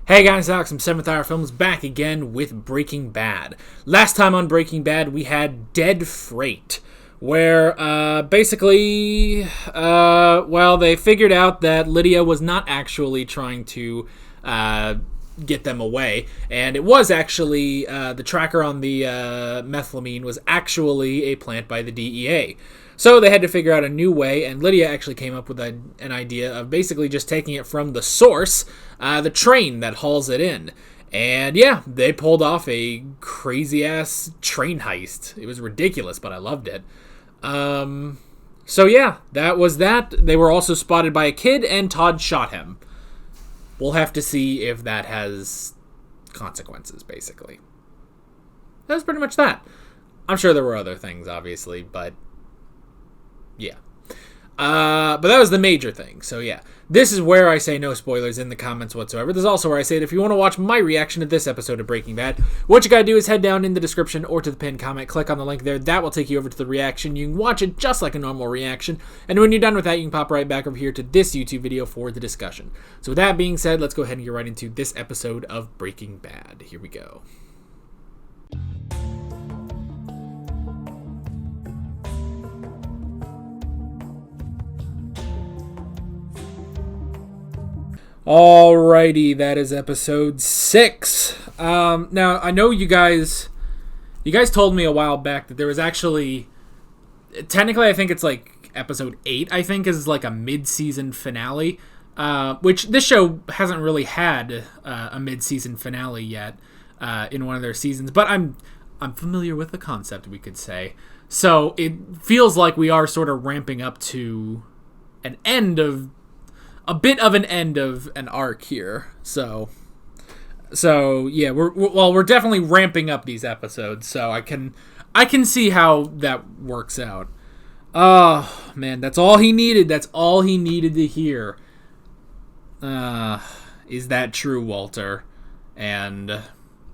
Hey guys, Alex from 7th Hour Films back again with Breaking Bad. Last time on Breaking Bad, we had Dead Freight, where basically, they figured out that Lydia was not actually trying to get them away, and it was actually, the tracker on the methylamine was actually a plant by the DEA. So they had to figure out a new way, and Lydia actually came up with an idea of basically just taking it from the source, the train that hauls it in. And yeah, they pulled off a crazy-ass train heist. It was ridiculous, but I loved it. So yeah, that was that. They were also spotted by a kid, and Todd shot him. We'll have to see if that has consequences, basically. That was pretty much that. I'm sure there were other things, obviously, but yeah. But that was the major thing. So yeah, this is where I say no spoilers in the comments whatsoever. This is also where I say that if you want to watch my reaction to this episode of Breaking Bad, what you gotta do is head down in the description or to the pinned comment, click on the link there. That will take you over to the reaction. You can watch it just like a normal reaction. And when you're done with that, you can pop right back over here to this YouTube video for the discussion. So with that being said, let's go ahead and get right into this episode of Breaking Bad. Here we go. Alrighty, that is episode 6. Now, I know you guys told me a while back that there was actually, technically I think it's like episode 8, I think, is like a mid-season finale, which this show hasn't really had a mid-season finale yet in one of their seasons, but I'm familiar with the concept, we could say. So it feels like we are sort of ramping up to a bit of an end of an arc here. So yeah, we're definitely ramping up these episodes. So I can see how that works out. Oh man, that's all he needed. That's all he needed to hear. Is that true, Walter? And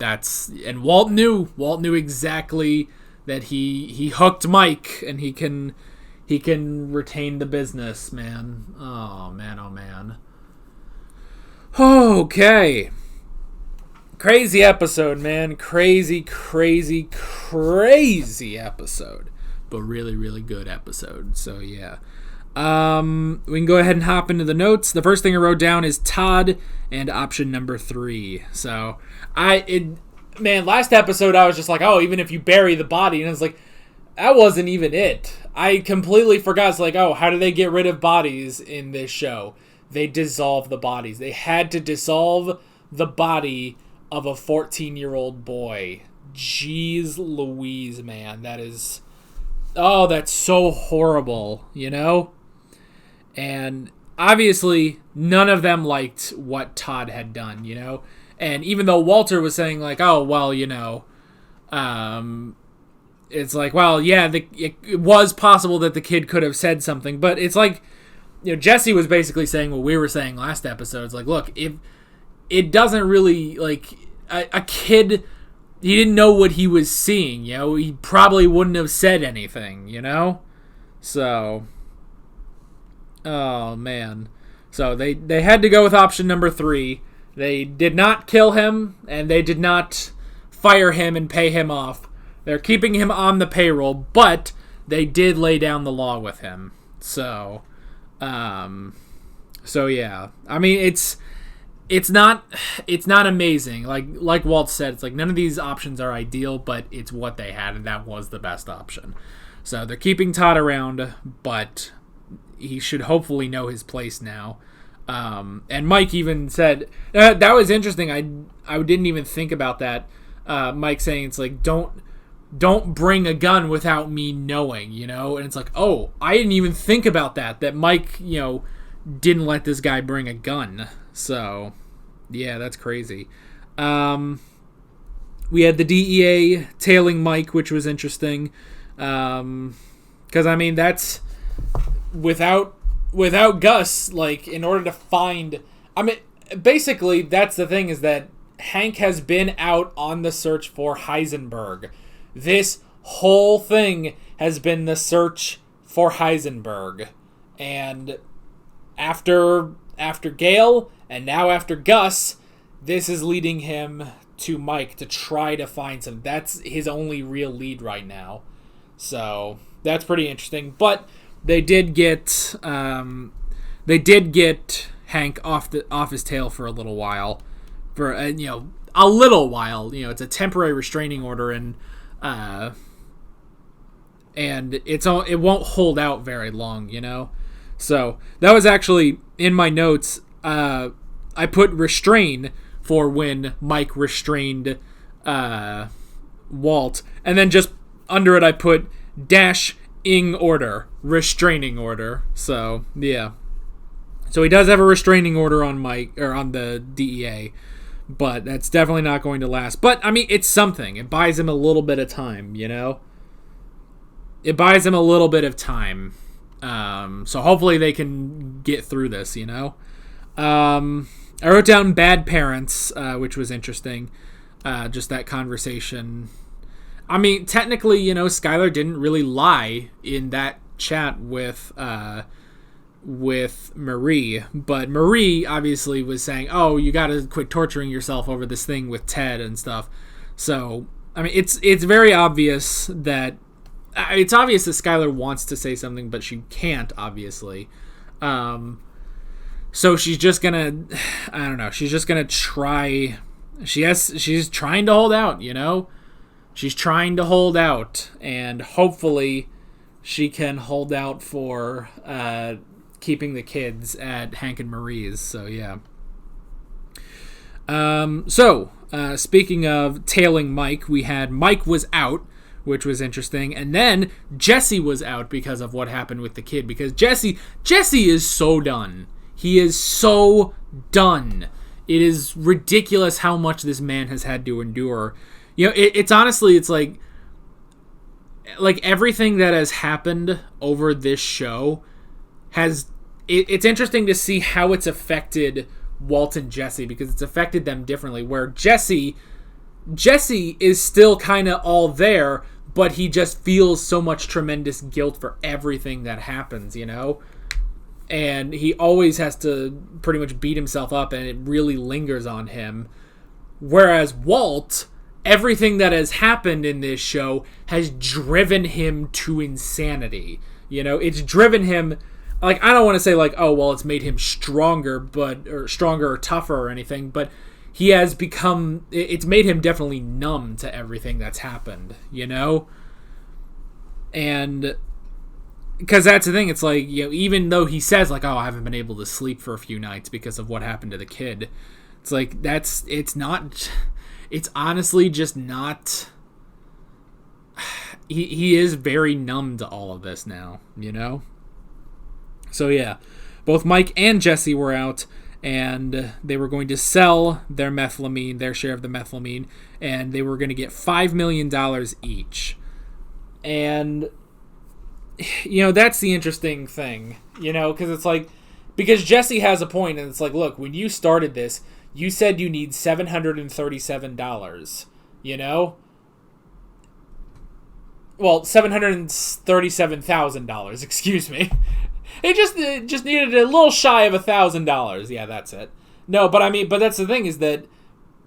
Walt knew exactly that he hooked Mike, and he can retain the business, man. Oh, man, oh, man. Okay. Crazy episode, man. Crazy episode. But really, really good episode. So, yeah. We can go ahead and hop into the notes. The first thing I wrote down is Todd and option number 3. So, last episode I was just like, oh, even if you bury the body, and it's like, that wasn't even it. I completely forgot. It's like, oh, how do they get rid of bodies in this show? They dissolve the bodies. They had to dissolve the body of a 14-year-old boy. Jeez Louise, man. That's so horrible, you know? And obviously, none of them liked what Todd had done, you know? And even though Walter was saying, like, oh, well, you know, it's like, well, yeah, it was possible that the kid could have said something, but it's like, you know, Jesse was basically saying what we were saying last episode. It's like, look, if it doesn't really, like, a kid, he didn't know what he was seeing, you know, he probably wouldn't have said anything, you know? So, oh, man. So they had to go with option number 3. They did not kill him, and they did not fire him and pay him off. They're keeping him on the payroll, but they did lay down the law with him. So yeah. I mean, it's not amazing. Like Walt said, it's like none of these options are ideal, but it's what they had, and that was the best option. So they're keeping Todd around, but he should hopefully know his place now. And Mike even said that was interesting. I didn't even think about that. Mike saying it's like don't bring a gun without me knowing, you know? And it's like, oh, I didn't even think about that Mike, you know, didn't let this guy bring a gun. So, yeah, that's crazy. We had the DEA tailing Mike, which was interesting. Because, I mean, that's without Gus, like, in order to find... I mean, basically, that's the thing, is that Hank has been out on the search for Heisenberg. This whole thing has been the search for Heisenberg. And after Gale, and now after Gus, this is leading him to Mike to try to find some. That's his only real lead right now. So that's pretty interesting. But they did get Hank off his tail for a little while, for a little while. It's a temporary restraining order, and it won't hold out very long. So that was actually in my notes. I put restrain for when Mike restrained Walt, and then just under it I put -ing order, restraining order. So yeah, so he does have a restraining order on Mike, or on the DEA, but that's definitely not going to last. But I mean, it's something. It buys him a little bit of time, It buys him a little bit of time. So hopefully they can get through this, I wrote down bad parents, which was interesting. Just that conversation. I mean, technically, Skylar didn't really lie in that chat with Marie, but Marie obviously was saying, "Oh, you got to quit torturing yourself over this thing with Ted and stuff." So, I mean, it's very obvious that Skylar wants to say something, but she can't, obviously. So she's just gonna, I don't know. She's just gonna try. She's trying to hold out, She's trying to hold out, and hopefully she can hold out for keeping the kids at Hank and Marie's. So yeah. Speaking of tailing Mike, we had Mike was out, which was interesting, and then Jesse was out because of what happened with the kid. Because Jesse is so done. He is so done. It is ridiculous how much this man has had to endure. It's honestly, it's like everything that has happened over this show it's interesting to see how it's affected Walt and Jesse, because it's affected them differently, where Jesse is still kind of all there, but he just feels so much tremendous guilt for everything that happens, and he always has to pretty much beat himself up, and it really lingers on him. Whereas Walt, everything that has happened in this show has driven him to insanity. It's driven him, I don't want to say it's made him stronger, or tougher or anything, but he has become, it's made him definitely numb to everything that's happened, And because that's the thing, it's even though he says I haven't been able to sleep for a few nights because of what happened to the kid, it's it's honestly just not, he is very numb to all of this now, So yeah, both Mike and Jesse were out, and they were going to sell their share of the methylamine, and they were going to get $5 million each. And that's the interesting thing, because it's because Jesse has a point, and it's look, when you started this, you said you need $737, Well, $737,000, excuse me. It just needed a little shy of $1,000. Yeah, that's it. No, but that's the thing, is that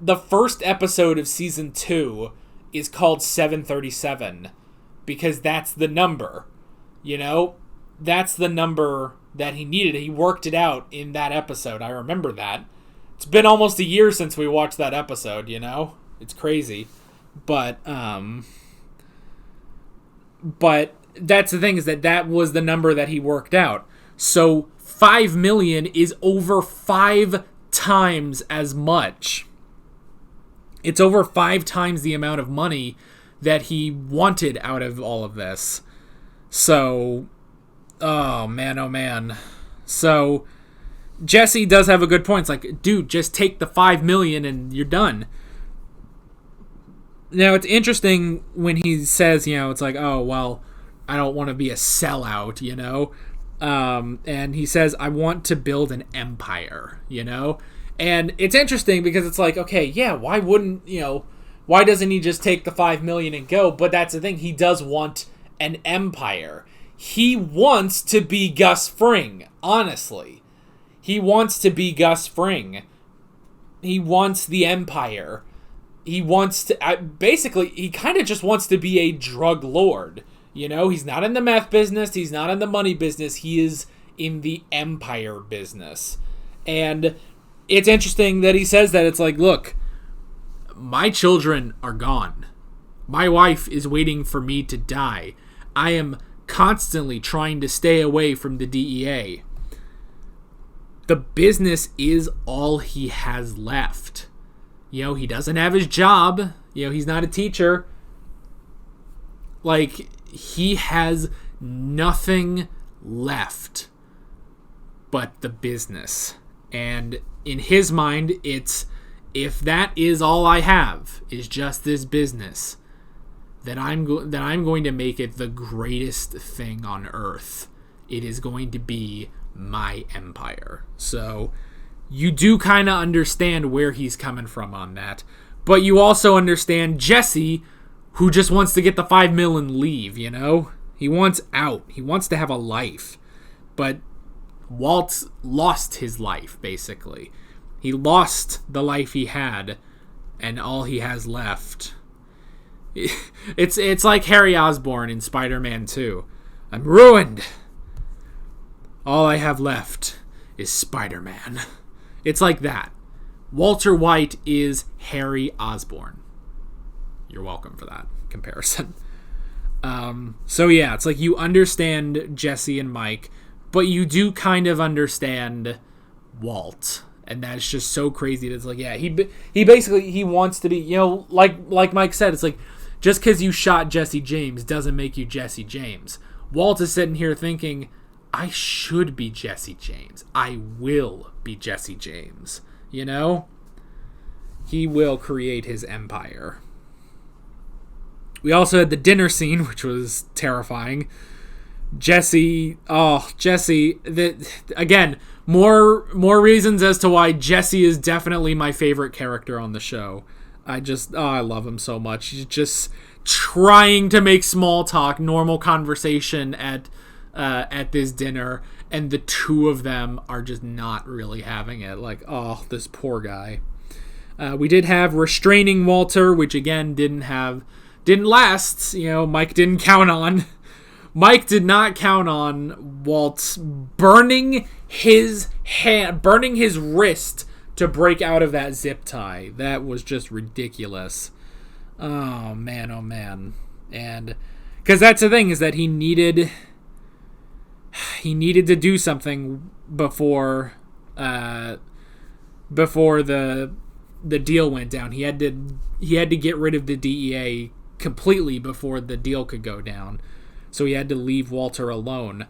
the first episode of season 2 is called 737, because that's the number. That's the number that he needed. He worked it out in that episode. I remember that. It's been almost a year since we watched that episode, It's crazy. But that's the thing, is that was the number that he worked out. So 5 million is over 5 times as much. It's over 5 times the amount of money that he wanted out of all of this. So, oh man. So Jesse does have a good point. It's dude, just take the 5 million and you're done. Now, it's interesting when he says, it's oh, well, I don't want to be a sellout, and he says, I want to build an empire, and it's interesting because it's okay, yeah, why wouldn't, why doesn't he just take the 5 million and go? But that's the thing, he does want an empire. He wants to be Gus Fring, honestly. He wants to be Gus Fring. the empire. He wants to, basically, he kind of just wants to be a drug lord. You know, he's not in the meth business. He's not in the money business. He is in the empire business. And it's interesting that he says that. It's like, look, my children are gone. My wife is waiting for me to die. I am constantly trying to stay away from the DEA. The business is all he has left. You know, he doesn't have his job. You know, he's not a teacher. Like, he has nothing left but the business. And in his mind, it's, if that is all I have, is just this business, then I'm going to make it the greatest thing on earth. It is going to be my empire. So you do kind of understand where he's coming from on that. But you also understand Jesse, who just wants to get the $5 million and leave, you know? He wants out. He wants to have a life. But Walt lost his life, basically. He lost the life he had, and all he has left. It's like Harry Osborn in Spider-Man 2. I'm ruined. All I have left is Spider-Man. It's like that. Walter White is Harry Osborn. You're welcome for that comparison. So yeah, it's like you understand Jesse and Mike, but you do kind of understand Walt. And that's just so crazy. It's like, yeah, he basically, he wants to be, you know, like Mike said, it's like, just because you shot Jesse James doesn't make you Jesse James. Walt is sitting here thinking, I should be Jesse James. I will be Jesse James. You know? He will create his empire. We also had the dinner scene, which was terrifying. Jesse, again, more reasons as to why Jesse is definitely my favorite character on the show. I love him so much. He's just trying to make small talk, normal conversation at this dinner, and the two of them are just not really having it. Like, oh, this poor guy. We did have restraining Walter, which again didn't last. You know, Mike didn't count on. Mike did not count on Walt burning his wrist to break out of that zip tie. That was just ridiculous. Oh man. And because that's the thing, is that he needed to do something before the deal went down. He had to get rid of the DEA completely before the deal could go down. So he had to leave Walter alone,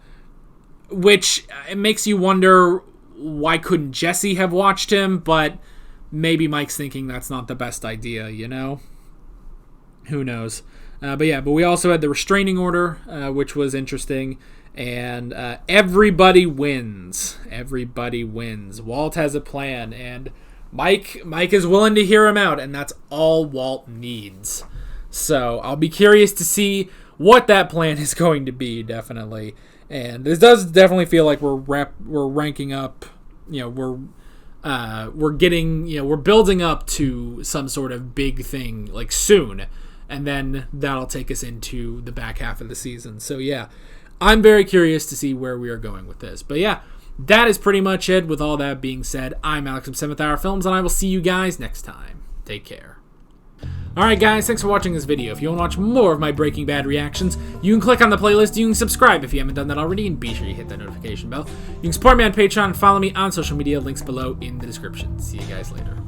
which it makes you wonder, why couldn't Jesse have watched him? But maybe Mike's thinking that's not the best idea, you know? Who knows? But we also had the restraining order, which was interesting. And everybody wins. Everybody wins. Walt has a plan, and Mike is willing to hear him out, and that's all Walt needs. So I'll be curious to see what that plan is going to be, definitely. And this does definitely feel like we're ranking up. You know, we're getting, you know, we're building up to some sort of big thing like soon, and then that'll take us into the back half of the season. So yeah, I'm very curious to see where we are going with this. But yeah, that is pretty much it. With all that being said, I'm Alex from 7th Hour Films, and I will see you guys next time. Take care. Alright guys, thanks for watching this video. If you want to watch more of my Breaking Bad reactions, you can click on the playlist, you can subscribe if you haven't done that already, and be sure you hit that notification bell. You can support me on Patreon and follow me on social media, links below in the description. See you guys later.